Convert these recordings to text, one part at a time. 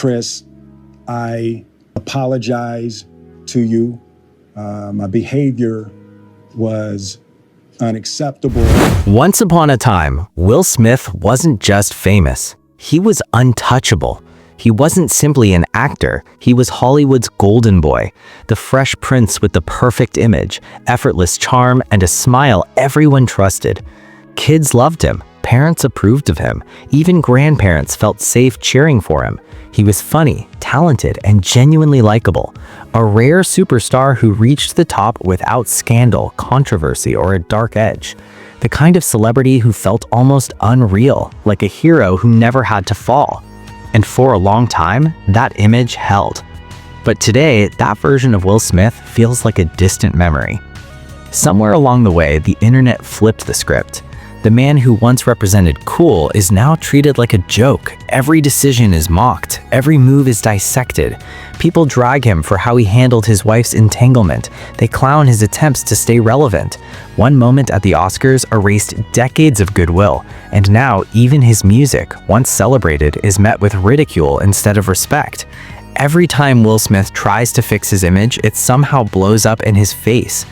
Chris, I apologize to you. My behavior was unacceptable. Once upon a time, Will Smith wasn't just famous. He was untouchable. He wasn't simply an actor, he was Hollywood's golden boy, the fresh prince with the perfect image, effortless charm, and a smile everyone trusted. Kids loved him, parents approved of him, even grandparents felt safe cheering for him. He was funny, talented, and genuinely likable, a rare superstar who reached the top without scandal, controversy, or a dark edge. The kind of celebrity who felt almost unreal, like a hero who never had to fall. And for a long time, that image held. But today, that version of Will Smith feels like a distant memory. Somewhere along the way, the internet flipped the script. The man who once represented cool is now treated like a joke. Every decision is mocked. Every move is dissected. People drag him for how he handled his wife's entanglement. They clown his attempts to stay relevant. One moment at the Oscars erased decades of goodwill, and now even his music, once celebrated, is met with ridicule instead of respect. Every time Will Smith tries to fix his image, it somehow blows up in his face.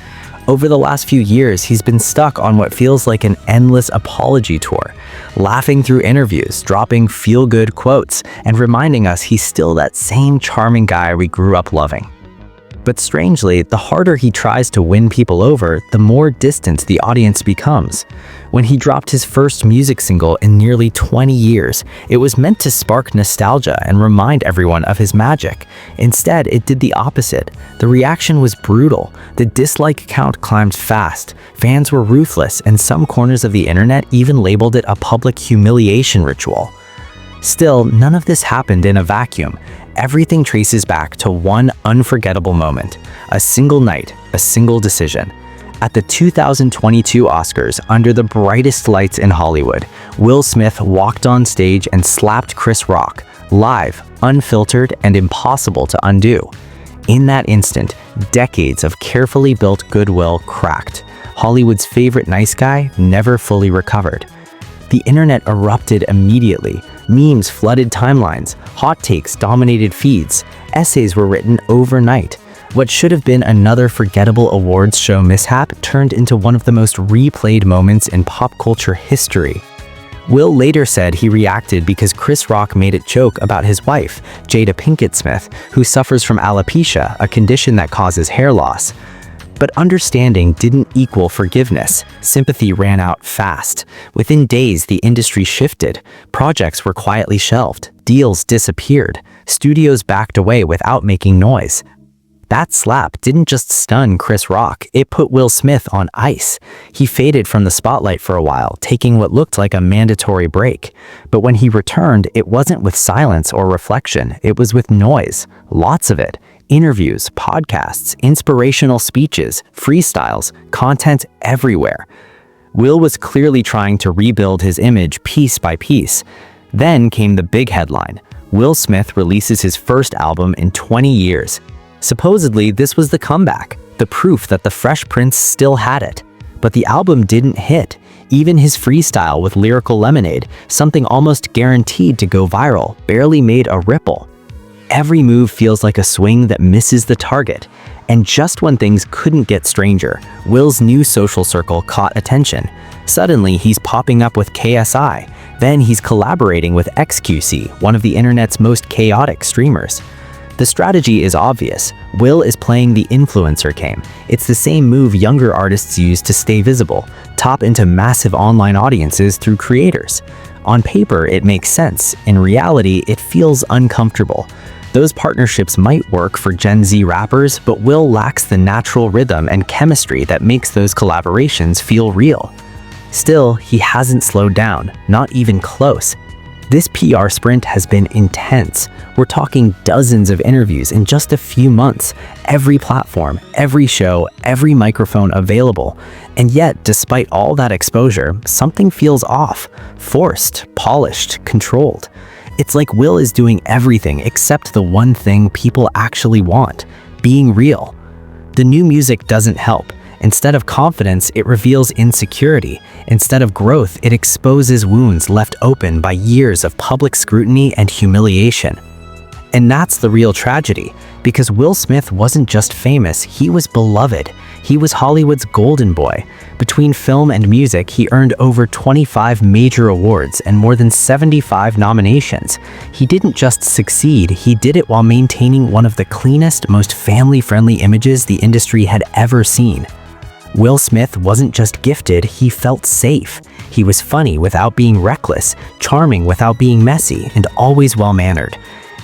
Over the last few years, he's been stuck on what feels like an endless apology tour, laughing through interviews, dropping feel-good quotes, and reminding us he's still that same charming guy we grew up loving. But strangely, the harder he tries to win people over, the more distant the audience becomes. When he dropped his first music single in nearly 20 years, it was meant to spark nostalgia and remind everyone of his magic. Instead, it did the opposite. The reaction was brutal. The dislike count climbed fast. Fans were ruthless, and some corners of the internet even labeled it a public humiliation ritual. Still, none of this happened in a vacuum. Everything traces back to one unforgettable moment, a single night, a single decision. At the 2022 Oscars, under the brightest lights in Hollywood, Will Smith walked on stage and slapped Chris Rock, live, unfiltered, and impossible to undo. In that instant, decades of carefully built goodwill cracked. Hollywood's favorite nice guy never fully recovered. The internet erupted immediately. Memes flooded timelines, hot takes dominated feeds, essays were written overnight. What should have been another forgettable awards show mishap turned into one of the most replayed moments in pop culture history. Will later said he reacted because Chris Rock made a joke about his wife, Jada Pinkett Smith, who suffers from alopecia, a condition that causes hair loss. But understanding didn't equal forgiveness. Sympathy ran out fast. Within days, the industry shifted. Projects were quietly shelved. Deals disappeared. Studios backed away without making noise. That slap didn't just stun Chris Rock, it put Will Smith on ice. He faded from the spotlight for a while, taking what looked like a mandatory break. But when he returned, it wasn't with silence or reflection, it was with noise. Lots of it. Interviews, podcasts, inspirational speeches, freestyles, content everywhere. Will was clearly trying to rebuild his image piece by piece. Then came the big headline. Will Smith releases his first album in 20 years. Supposedly, this was the comeback, the proof that the Fresh Prince still had it. But the album didn't hit. Even his freestyle with Lyrical Lemonade, something almost guaranteed to go viral, barely made a ripple. Every move feels like a swing that misses the target. And just when things couldn't get stranger, Will's new social circle caught attention. Suddenly, he's popping up with KSI. Then he's collaborating with XQC, one of the internet's most chaotic streamers. The strategy is obvious. Will is playing the influencer game. It's the same move younger artists use to stay visible, tap into massive online audiences through creators. On paper, it makes sense. In reality, it feels uncomfortable. Those partnerships might work for Gen Z rappers, but Will lacks the natural rhythm and chemistry that makes those collaborations feel real. Still, he hasn't slowed down, not even close. This PR sprint has been intense. We're talking dozens of interviews in just a few months, every platform, every show, every microphone available. And yet, despite all that exposure, something feels off, forced, polished, controlled. It's like Will is doing everything except the one thing people actually want, being real. The new music doesn't help. Instead of confidence, it reveals insecurity. Instead of growth, it exposes wounds left open by years of public scrutiny and humiliation. And that's the real tragedy, because Will Smith wasn't just famous, he was beloved. He was Hollywood's golden boy. Between film and music, he earned over 25 major awards and more than 75 nominations. He didn't just succeed, he did it while maintaining one of the cleanest, most family-friendly images the industry had ever seen. Will Smith wasn't just gifted, he felt safe. He was funny without being reckless, charming without being messy, and always well-mannered.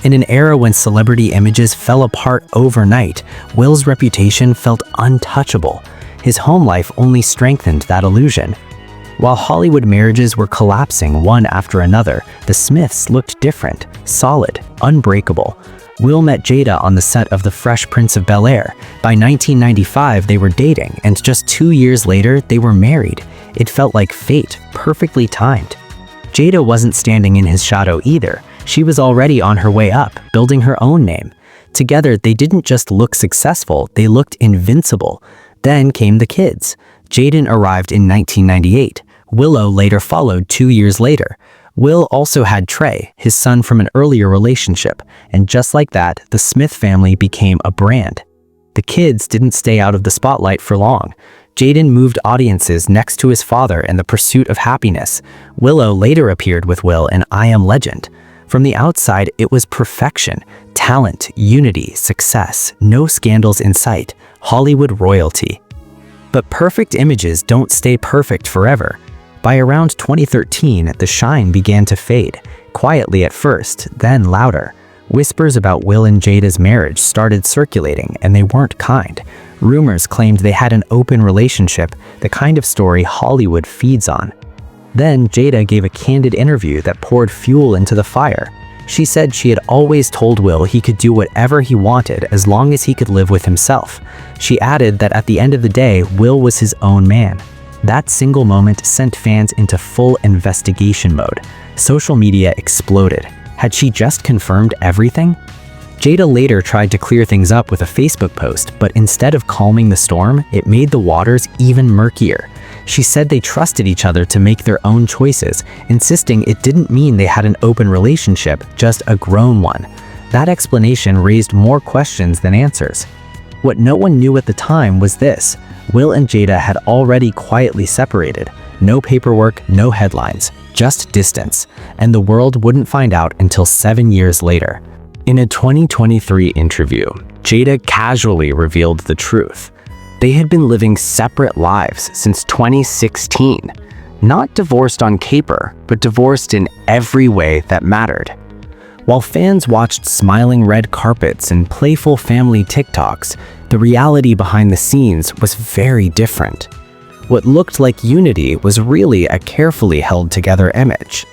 In an era when celebrity images fell apart overnight, Will's reputation felt untouchable. His home life only strengthened that illusion. While Hollywood marriages were collapsing one after another, the Smiths looked different, solid, unbreakable. Will met Jada on the set of The Fresh Prince of Bel-Air. By 1995, they were dating, and just 2 years later, they were married. It felt like fate, perfectly timed. Jada wasn't standing in his shadow either. She was already on her way up, building her own name. Together, they didn't just look successful, they looked invincible. Then came the kids. Jaden arrived in 1998. Willow later followed 2 years later. Will also had Trey, his son from an earlier relationship, and just like that, the Smith family became a brand. The kids didn't stay out of the spotlight for long. Jaden moved audiences next to his father in The Pursuit of Happiness. Willow later appeared with Will in I Am Legend. From the outside, it was perfection, talent, unity, success, no scandals in sight, Hollywood royalty. But perfect images don't stay perfect forever. By around 2013, the shine began to fade, quietly at first, then louder. Whispers about Will and Jada's marriage started circulating, and they weren't kind. Rumors claimed they had an open relationship, the kind of story Hollywood feeds on. Then Jada gave a candid interview that poured fuel into the fire. She said she had always told Will he could do whatever he wanted as long as he could live with himself. She added that at the end of the day, Will was his own man. That single moment sent fans into full investigation mode. Social media exploded. Had she just confirmed everything? Jada later tried to clear things up with a Facebook post, but instead of calming the storm, it made the waters even murkier. She said they trusted each other to make their own choices, insisting it didn't mean they had an open relationship, just a grown one. That explanation raised more questions than answers. What no one knew at the time was this: Will and Jada had already quietly separated. No paperwork, no headlines, just distance, and the world wouldn't find out until 7 years later. In a 2023 interview, Jada casually revealed the truth. They had been living separate lives since 2016. Not divorced on paper, but divorced in every way that mattered. While fans watched smiling red carpets and playful family TikToks, the reality behind the scenes was very different. What looked like unity was really a carefully held together image.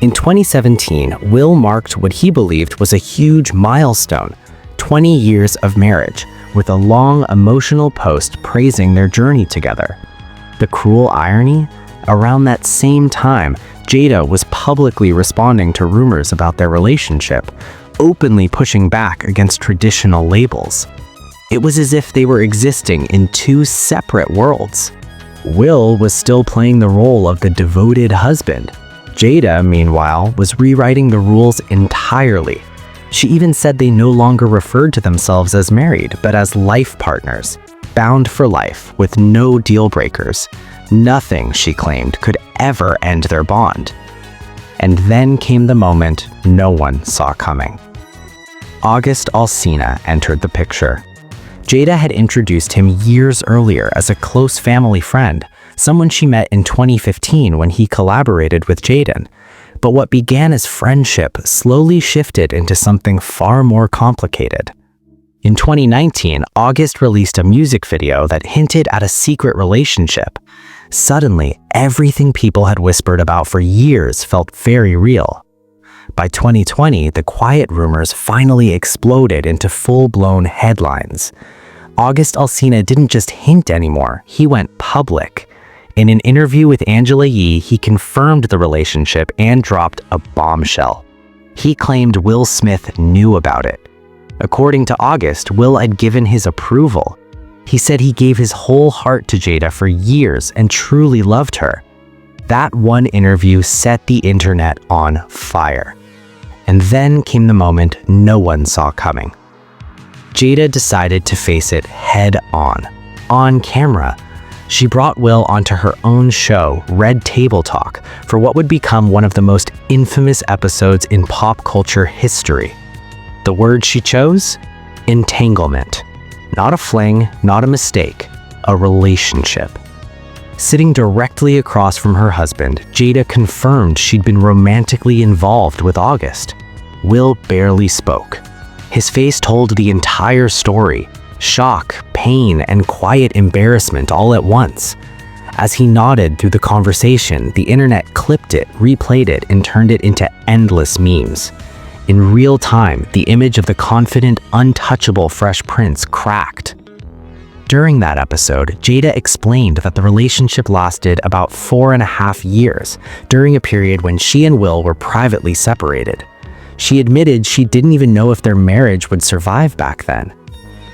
In 2017, Will marked what he believed was a huge milestone: 20 years of marriage, with a long emotional post praising their journey together. The cruel irony? Around that same time, Jada was publicly responding to rumors about their relationship, openly pushing back against traditional labels. It was as if they were existing in two separate worlds. Will was still playing the role of the devoted husband. Jada, meanwhile, was rewriting the rules entirely. She even said they no longer referred to themselves as married, but as life partners, bound for life with no deal breakers. Nothing, she claimed, could ever end their bond. And then came the moment no one saw coming. August Alsina entered the picture. Jada had introduced him years earlier as a close family friend, someone she met in 2015 when he collaborated with Jaden. But what began as friendship slowly shifted into something far more complicated. In 2019, August released a music video that hinted at a secret relationship. Suddenly, everything people had whispered about for years felt very real. By 2020, the quiet rumors finally exploded into full-blown headlines. August Alsina didn't just hint anymore, he went public. In an interview with Angela Yee, he confirmed the relationship and dropped a bombshell. He claimed Will Smith knew about it. According to August, Will had given his approval. He said he gave his whole heart to Jada for years and truly loved her. That one interview set the internet on fire. And then came the moment no one saw coming. Jada decided to face it head on camera. She brought Will onto her own show, Red Table Talk, for what would become one of the most infamous episodes in pop culture history. The word she chose? Entanglement. Not a fling, not a mistake, a relationship. Sitting directly across from her husband, Jada confirmed she'd been romantically involved with August. Will barely spoke. His face told the entire story: shock, pain, and quiet embarrassment all at once. As he nodded through the conversation, the internet clipped it, replayed it, and turned it into endless memes. In real time, the image of the confident, untouchable Fresh Prince cracked. During that episode, Jada explained that the relationship lasted about 4.5 years, during a period when she and Will were privately separated. She admitted she didn't even know if their marriage would survive back then.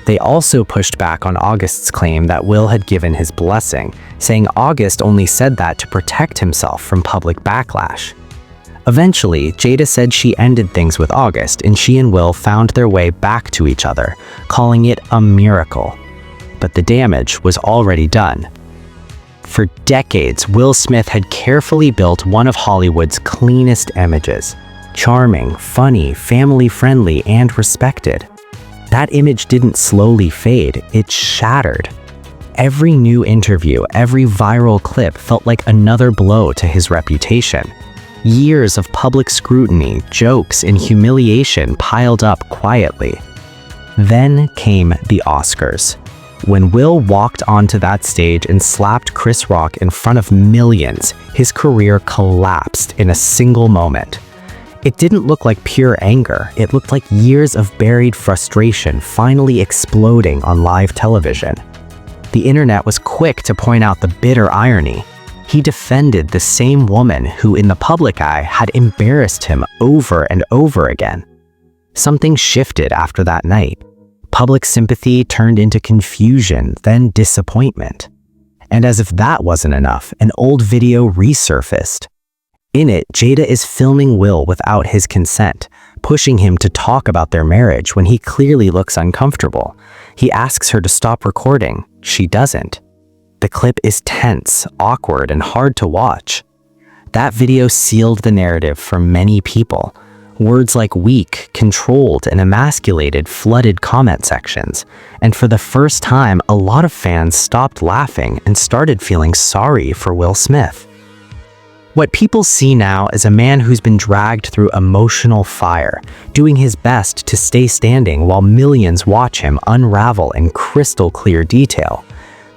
They also pushed back on August's claim that Will had given his blessing, saying August only said that to protect himself from public backlash. Eventually, Jada said she ended things with August, and she and Will found their way back to each other, calling it a miracle. But the damage was already done. For decades, Will Smith had carefully built one of Hollywood's cleanest images: charming, funny, family-friendly, and respected. That image didn't slowly fade, it shattered. Every new interview, every viral clip felt like another blow to his reputation. Years of public scrutiny, jokes, and humiliation piled up quietly. Then came the Oscars. When Will walked onto that stage and slapped Chris Rock in front of millions, his career collapsed in a single moment. It didn't look like pure anger, it looked like years of buried frustration finally exploding on live television. The internet was quick to point out the bitter irony. He defended the same woman who, in the public eye, had embarrassed him over and over again. Something shifted after that night. Public sympathy turned into confusion, then disappointment. And as if that wasn't enough, an old video resurfaced. In it, Jada is filming Will without his consent, pushing him to talk about their marriage when he clearly looks uncomfortable. He asks her to stop recording. She doesn't. The clip is tense, awkward, and hard to watch. That video sealed the narrative for many people. Words like weak, controlled, and emasculated flooded comment sections, and for the first time, a lot of fans stopped laughing and started feeling sorry for Will Smith. What people see now is a man who's been dragged through emotional fire, doing his best to stay standing while millions watch him unravel in crystal clear detail.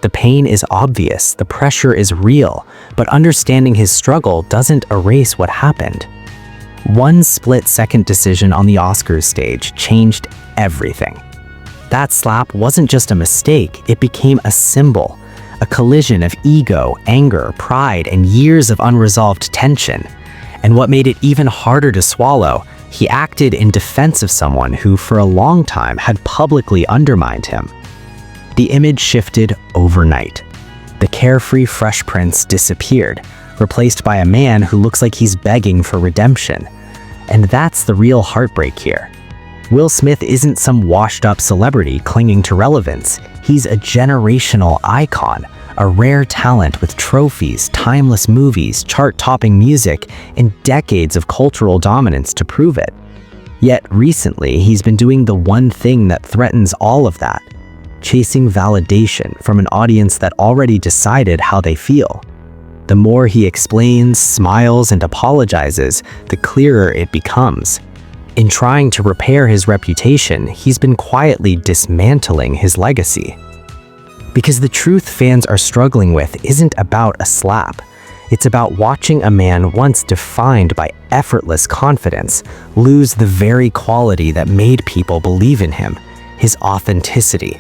The pain is obvious, the pressure is real, but understanding his struggle doesn't erase what happened. One split-second decision on the Oscars stage changed everything. That slap wasn't just a mistake, it became a symbol, a collision of ego, anger, pride, and years of unresolved tension. And what made it even harder to swallow, he acted in defense of someone who, for a long time, had publicly undermined him. The image shifted overnight. The carefree Fresh Prince disappeared, replaced by a man who looks like he's begging for redemption. And that's the real heartbreak here. Will Smith isn't some washed-up celebrity clinging to relevance. He's a generational icon, a rare talent with trophies, timeless movies, chart-topping music, and decades of cultural dominance to prove it. Yet recently, he's been doing the one thing that threatens all of that: chasing validation from an audience that already decided how they feel. The more he explains, smiles, and apologizes, the clearer it becomes. In trying to repair his reputation, he's been quietly dismantling his legacy. Because the truth fans are struggling with isn't about a slap. It's about watching a man once defined by effortless confidence lose the very quality that made people believe in him, his authenticity.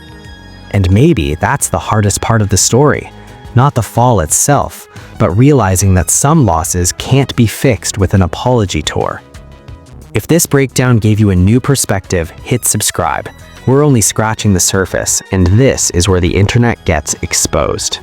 And maybe that's the hardest part of the story. Not the fall itself, but realizing that some losses can't be fixed with an apology tour. If this breakdown gave you a new perspective, hit subscribe. We're only scratching the surface, and this is where the internet gets exposed.